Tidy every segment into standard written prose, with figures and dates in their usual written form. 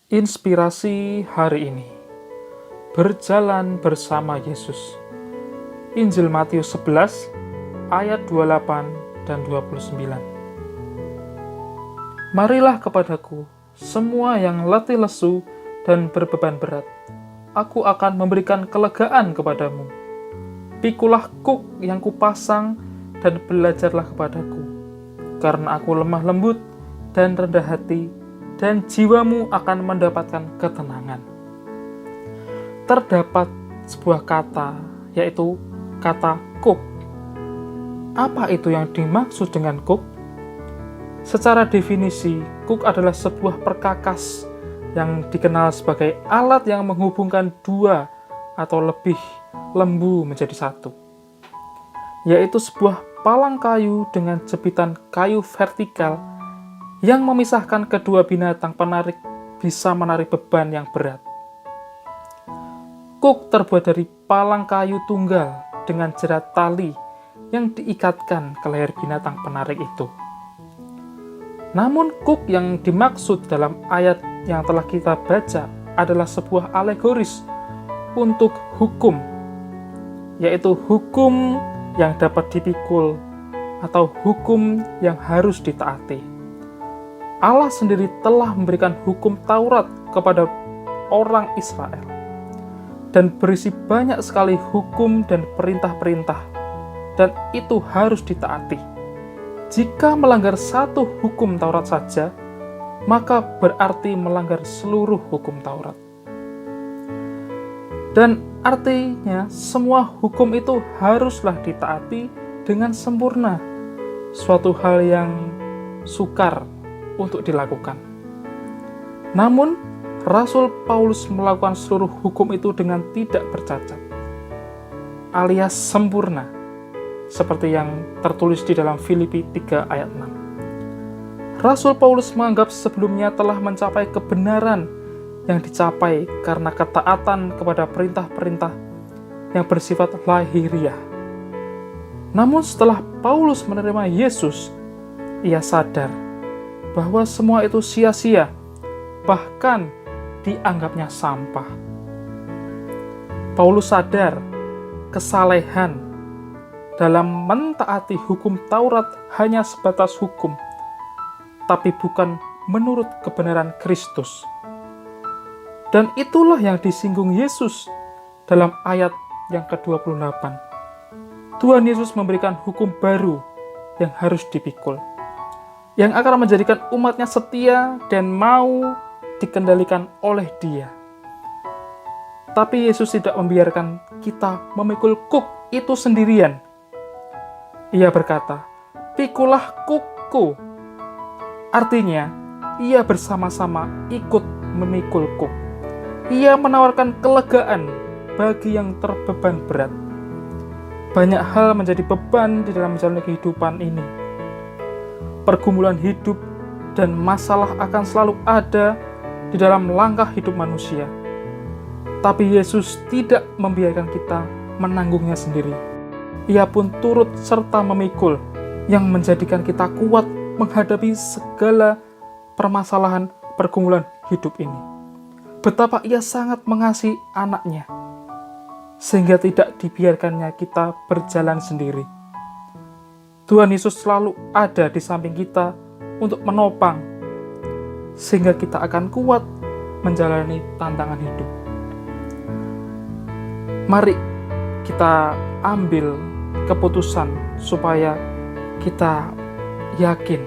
Inspirasi hari ini, berjalan bersama Yesus. Injil Matius 11 ayat 28 dan 29. Marilah kepadaku semua yang letih lesu dan berbeban berat, aku akan memberikan kelegaan kepadamu. Pikulah kuk yang kupasang dan belajarlah kepadaku, karena aku lemah lembut dan rendah hati, dan jiwamu akan mendapatkan ketenangan. Terdapat sebuah kata, yaitu kata kuk. Apa itu yang dimaksud dengan kuk? Secara definisi, kuk adalah sebuah perkakas yang dikenal sebagai alat yang menghubungkan dua atau lebih lembu menjadi satu, yaitu sebuah palang kayu dengan jepitan kayu vertikal yang memisahkan kedua binatang penarik bisa menarik beban yang berat. Kuk terbuat dari palang kayu tunggal dengan jerat tali yang diikatkan ke leher binatang penarik itu. Namun kuk yang dimaksud dalam ayat yang telah kita baca adalah sebuah alegoris untuk hukum, yaitu hukum yang dapat dipikul atau hukum yang harus ditaati. Allah sendiri telah memberikan hukum Taurat kepada orang Israel, dan berisi banyak sekali hukum dan perintah-perintah, dan itu harus ditaati. Jika melanggar satu hukum Taurat saja, maka berarti melanggar seluruh hukum Taurat. Dan artinya semua hukum itu haruslah ditaati dengan sempurna, suatu hal yang sukar untuk dilakukan. Namun, Rasul Paulus melakukan seluruh hukum itu dengan tidak bercacat, alias sempurna, seperti yang tertulis di dalam Filipi 3 ayat 6. Rasul Paulus menganggap sebelumnya telah mencapai kebenaran yang dicapai karena ketaatan kepada perintah-perintah yang bersifat lahiriah. Namun setelah Paulus menerima Yesus, ia sadar bahwa semua itu sia-sia, bahkan dianggapnya sampah. Paulus sadar kesalehan dalam mentaati hukum Taurat hanya sebatas hukum, tapi bukan menurut kebenaran Kristus. Dan itulah yang disinggung Yesus dalam ayat yang ke-28. Tuhan Yesus memberikan hukum baru yang harus dipikul, yang akan menjadikan umatnya setia dan mau dikendalikan oleh Dia. Tapi Yesus tidak membiarkan kita memikul kuk itu sendirian. Ia berkata, "Pikulah kukku." Artinya, ia bersama-sama ikut memikul kuk. Ia menawarkan kelegaan bagi yang terbeban berat. Banyak hal menjadi beban di dalam menjalani kehidupan ini. Pergumulan hidup dan masalah akan selalu ada di dalam langkah hidup manusia. Tapi Yesus tidak membiarkan kita menanggungnya sendiri. Ia pun turut serta memikul, yang menjadikan kita kuat menghadapi segala permasalahan pergumulan hidup ini. Betapa ia sangat mengasihi anaknya, sehingga tidak dibiarkannya kita berjalan sendiri. Tuhan Yesus selalu ada di samping kita untuk menopang, sehingga kita akan kuat menjalani tantangan hidup. Mari kita ambil keputusan supaya kita yakin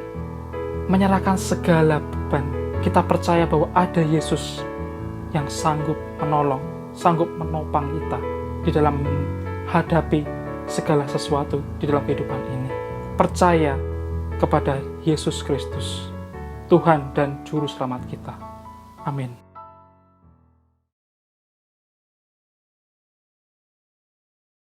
menyerahkan segala beban. Kita percaya bahwa ada Yesus yang sanggup menolong, sanggup menopang kita di dalam menghadapi segala sesuatu di dalam kehidupan ini. Percaya kepada Yesus Kristus, Tuhan dan Juru Selamat kita. Amin.